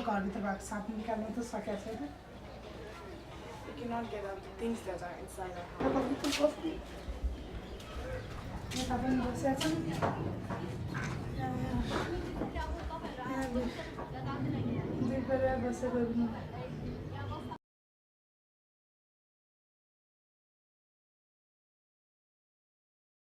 घरभित्र भएको साथ निकाल्नु त सकेको छैन। You cannot get out the things that are inside our house. यता पनि बसेका छन्। दुई परिवार बसेको